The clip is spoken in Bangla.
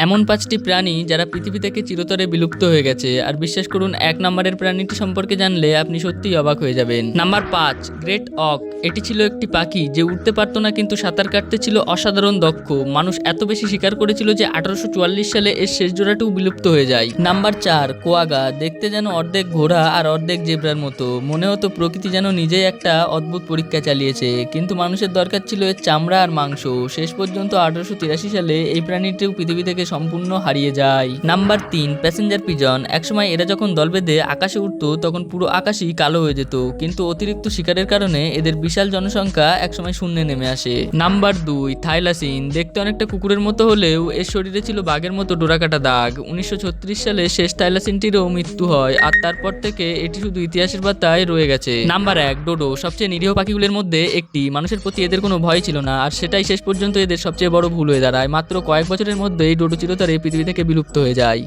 এমন 5টি প্রাণী যারা পৃথিবী থেকে চিরতরে বিলুপ্ত হয়ে গেছে। আর বিশ্বাস করুন, 1 নম্বরের প্রাণীটি সম্পর্কে জানলে আপনি সত্যিই অবাক হয়ে যাবেন। Number 5, great oak. এটি ছিল একটি পাখি যে উড়তে পারতো না, কিন্তু সাঁতার কাটতে ছিল অসাধারণ দক্ষ। মানুষ এত বেশি শিকার করেছিল যে 1844 সালে এর শেষ জোড়াটিও বিলুপ্ত হয়ে যায়। নাম্বার 4, কোয়াগা। দেখতে যেন অর্ধেক ঘোড়া আর অর্ধেক জেব্রার মতো। মনে হতো প্রকৃতি যেন নিজেই একটা অদ্ভুত পরীক্ষা চালিয়েছে, কিন্তু মানুষের দরকার ছিল এর চামড়া আর মাংস। শেষ পর্যন্ত 1883 সালে এই প্রাণীটিও পৃথিবী থেকে সম্পূর্ণ হারিয়ে যায়। Number 3, passenger pigeon. একসময় এরা যখন দল বেঁধে আকাশে উঠতো তখন পুরো আকাশই কালো হয়ে যেত, কিন্তু অতিরিক্ত শিকারের কারণে এদের বিশাল জনসংখ্যা একসময় শূন্যে নেমে আসে। Number 2, thylacine. দেখতে অনেকটা কুকুরের মতো হলেও এর শরীরে ছিল বাঘের মতো ডোরাকাটা দাগ। 1936 সালে শেষ থাইলাসিনটিরও মৃত্যু হয়, আর তারপর থেকে এটি শুধু ইতিহাসের পাতায় রয়ে গেছে। নাম্বার 1, ডোডো। সবচেয়ে নিরীহ পাখিগুলোর মধ্যে একটি। মানুষের প্রতি এদের কোনো ভয় ছিল না, আর সেটাই শেষ পর্যন্ত এদের সবচেয়ে বড় ভুল হয়ে দাঁড়ায়। মাত্র কয়েক বছরের মধ্যেই ডোডো চিরতরে পৃথিবী থেকে বিলুপ্ত হয়ে যায়।